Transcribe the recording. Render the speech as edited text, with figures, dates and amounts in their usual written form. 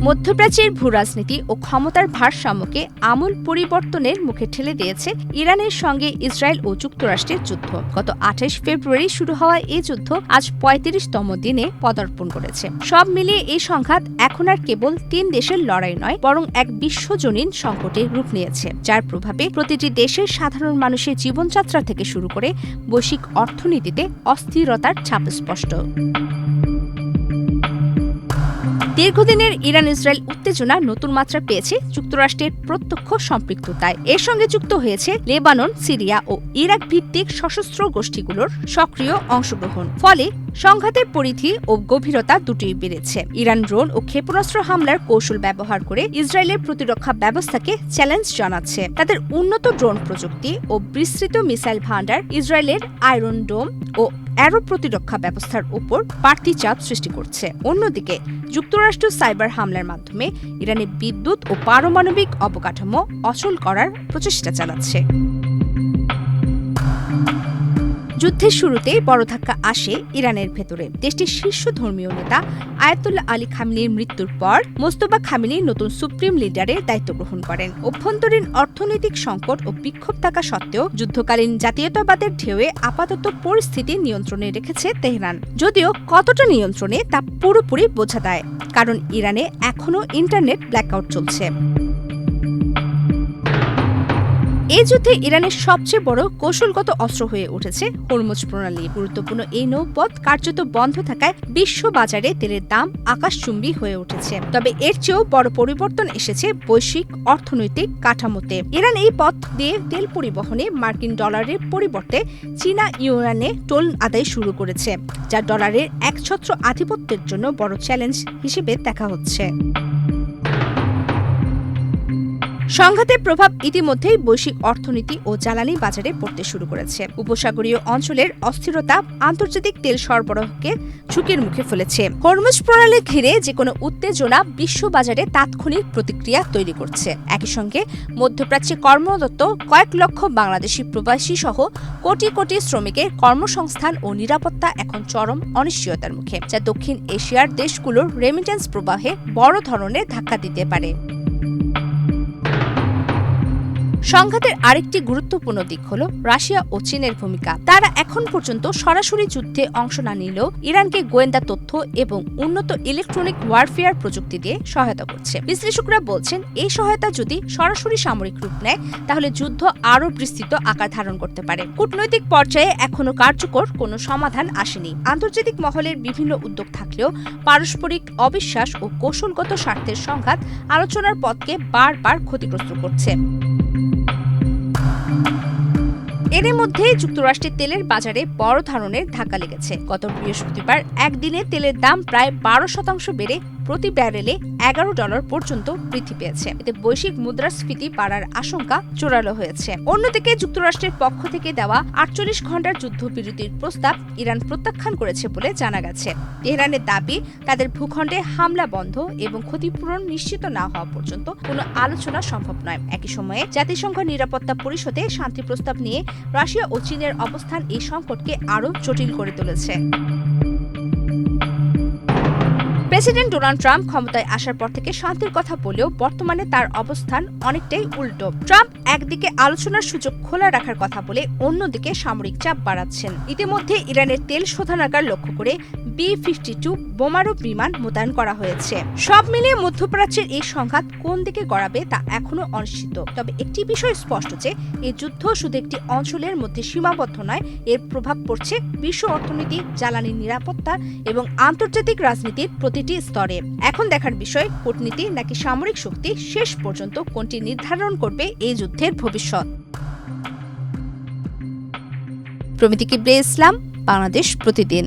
মধ্যপ্রাচ্যের ভূরাজনীতি ও ক্ষমতার ভারসাম্যকে আমূল পরিবর্তনের মুখে ঠেলে দিয়েছে ইরানের সঙ্গে ইসরায়েল ও যুক্তরাষ্ট্রের যুদ্ধ। গত ২৮ ফেব্রুয়ারি শুরু হওয়া এই যুদ্ধ আজ ৩৫তম দিনে পদার্পণ করেছে। সব মিলিয়ে এই সংঘাত এখন আর কেবল ৩ দেশের লড়াই নয়, বরং এক বিশ্বজনীন সংকটে রূপ নিয়েছে, যার প্রভাবে প্রতিটি দেশের সাধারণ মানুষের জীবনযাত্রা থেকে শুরু করে বৈশ্বিক অর্থনীতিতে অস্থিরতার ছাপ স্পষ্ট। দীর্ঘদিনের ইরান ইসরায়েল উত্তেজনা নতুন মাত্রা পেয়েছে যুক্তরাষ্ট্রের প্রত্যক্ষ সম্পৃক্ততায়। এর সঙ্গে যুক্ত হয়েছে লেবানন, সিরিয়া ও ইরাক ভিত্তিক সশস্ত্র গোষ্ঠীগুলোর সক্রিয় অংশগ্রহণ। ফলে সংঘাতের পরিধি ও গভীরতা দুটোই বেড়েছে। ইরান ড্রোন ও ক্ষেপণাস্ত্র হামলার কৌশল ব্যবহার করে ইসরায়েলের প্রতিরক্ষা ব্যবস্থাকে চ্যালেঞ্জ জানাচ্ছে। তাদের উন্নত ড্রোন প্রযুক্তি ও বিস্তৃত মিসাইল ভান্ডার ইসরায়েলের আয়রন ডোম ও অ্যারো প্রতিরক্ষা ব্যবস্থার উপর বাড়তি চাপ সৃষ্টি করছে। অন্যদিকে যুক্তরাষ্ট্র সাইবার হামলার মাধ্যমে ইরানের বিদ্যুৎ ও পারমাণবিক অবকাঠামো অচল করার প্রচেষ্টা চালাচ্ছে। যুদ্ধের শুরুতেই বড় ধাক্কা আসে ইরানের ভেতরে। দেশটির শীর্ষ ধর্মীয় নেতা আয়াতুল্লাহ আলী খামেনির মৃত্যুর পর মোস্তফা খামেনি নতুন সুপ্রিম লিডারের দায়িত্ব গ্রহণ করেন। অভ্যন্তরীণ অর্থনৈতিক সংকট ও বিক্ষোভ থাকা সত্ত্বেও যুদ্ধকালীন জাতীয়তাবাদের ঢেউয়ে আপাতত পরিস্থিতি নিয়ন্ত্রণে রেখেছে তেহরান। যদিও কতটা নিয়ন্ত্রণে তা পুরোপুরি বোঝা দেয়, কারণ ইরানে এখনও ইন্টারনেট ব্ল্যাকআউট চলছে। এই যুদ্ধে ইরানের সবচেয়ে বড় কৌশলগত অস্ত্র হয়ে উঠেছে হরমুজ প্রণালী। গুরুত্বপূর্ণ এই নৌপথ কার্যত বন্ধ থাকায় বিশ্ব বাজারে তেলের দাম আকাশচুম্বী হয়ে উঠেছে। তবে এর চেয়েও বড় পরিবর্তন এসেছে বৈশ্বিক অর্থনৈতিক কাঠামোতে। ইরান এই পথ দিয়ে তেল পরিবহনে মার্কিন ডলারের পরিবর্তে চীনা ইউয়ানে টোল আদায় শুরু করেছে, যা ডলারের একছত্র আধিপত্যের জন্য বড় চ্যালেঞ্জ হিসেবে দেখা হচ্ছে। সংঘাতের প্রভাব ইতিমধ্যেই বৈশ্বিক অর্থনীতি ও জ্বালানি বাজারে পড়তে শুরু করেছে। উপসাগরীয় অঞ্চলের অস্থিরতা আন্তর্জাতিক তেল সরবরাহকে ঝুঁকির মুখে ফেলেছে। হরমুজ প্রণালী ঘিরে যেকোনো উত্তেজনা বিশ্ববাজারে তাৎক্ষণিক প্রতিক্রিয়া তৈরি করছে। একই সঙ্গে মধ্যপ্রাচ্যে কর্মরত কয়েক লক্ষ বাংলাদেশি প্রবাসী সহ কোটি কোটি শ্রমিকের কর্মসংস্থান ও নিরাপত্তা এখন চরম অনিশ্চয়তার মুখে, যা দক্ষিণ এশিয়ার দেশগুলোর রেমিটেন্স প্রবাহে বড় ধরনের ধাক্কা দিতে পারে। সংঘাতের আরেকটি গুরুত্বপূর্ণ দিক হল রাশিয়া ও চীনের ভূমিকা। তারা এখন পর্যন্ত সরাসরি যুদ্ধে অংশ না নিলেও ইরানকে গোয়েন্দা তথ্য এবং উন্নত ইলেকট্রনিক ওয়ারফেয়ার প্রযুক্তি দিয়ে সহায়তা করছে। বিশ্লেষকরা বলছেন, এই সহায়তা যদি সরাসরি সামরিক রূপ নেয় তাহলে যুদ্ধ আরও বিস্তৃত আকার ধারণ করতে পারে। কূটনৈতিক পর্যায়ে এখনও কার্যকর কোনো সমাধান আসেনি। আন্তর্জাতিক মহলের বিভিন্ন উদ্যোগ থাকলেও পারস্পরিক অবিশ্বাস ও কৌশলগত স্বার্থের সংঘাত আলোচনার পথকে বারবার ক্ষতিগ্রস্ত করছে। এর মধ্যে যুক্তরাষ্ট্রের তেলের বাজারে বড় ধরনের ধাক্কা লেগেছে। গত বৃহস্পতিবার একদিনে তেলের দাম প্রায় ১২% বেড়ে প্রতি ব্যারেলে $11 পর্যন্ত বৃদ্ধি পেয়েছে। এতে বৈশ্বিক মুদ্রাস্ফীতি বাড়ার আশঙ্কা জোরালো হয়েছে। অন্যদিকে যুক্তরাষ্ট্রের পক্ষ থেকে দেওয়া ৪৮ ঘণ্টার যুদ্ধবিরতির প্রস্তাব ইরান প্রত্যাখ্যান করেছে বলে জানা গেছে। তেহরানের দাবি, তাদের ভূখণ্ডে হামলা বন্ধ এবং ক্ষতিপূরণ নিশ্চিত না হওয়া পর্যন্ত কোনো আলোচনা সম্ভব নয়। একই সময়ে জাতিসংঘ নিরাপত্তা পরিষদে শান্তি প্রস্তাব নিয়ে রাশিয়া ও চীনের অবস্থান এই সংকটকে আরও জটিল করে তুলেছে। প্রেসিডেন্ট ডোনাল্ড ট্রাম্প ক্ষমতায় আসার পর থেকে শান্তির কথা বলেও বর্তমানে তার অবস্থান অনেকটাই উল্টো। ট্রাম্প একদিকে আলোচনার সুযোগ খোলা রাখার কথা বলে অন্যদিকে সামরিক চাপ বাড়াচ্ছেন। ইতিমধ্যে ইরানের তেল শোধনাগার লক্ষ্য করে B-52 বোমারু বিমান মোতায়েন করা হয়েছে। সব মিলিয়ে মধ্যপ্রাচ্যের এই সংঘাত কোন দিকে গড়াবে তা এখনো অনিশ্চিত। তবে একটি বিষয় স্পষ্ট যে এই যুদ্ধ শুধু একটি অঞ্চলের মধ্যে সীমাবদ্ধ নয়, এর প্রভাব পড়ছে বিশ্ব অর্থনীতি, জ্বালানি নিরাপত্তা এবং আন্তর্জাতিক রাজনীতির প্রতিটি স্তরে। এখন দেখার বিষয়, কূটনীতি নাকি সামরিক শক্তি শেষ পর্যন্ত কোনটি নির্ধারণ করবে এই যুদ্ধের ভবিষ্যৎ। প্রমিতি কিবরিয়া ইসলাম, বাংলাদেশ প্রতিদিন।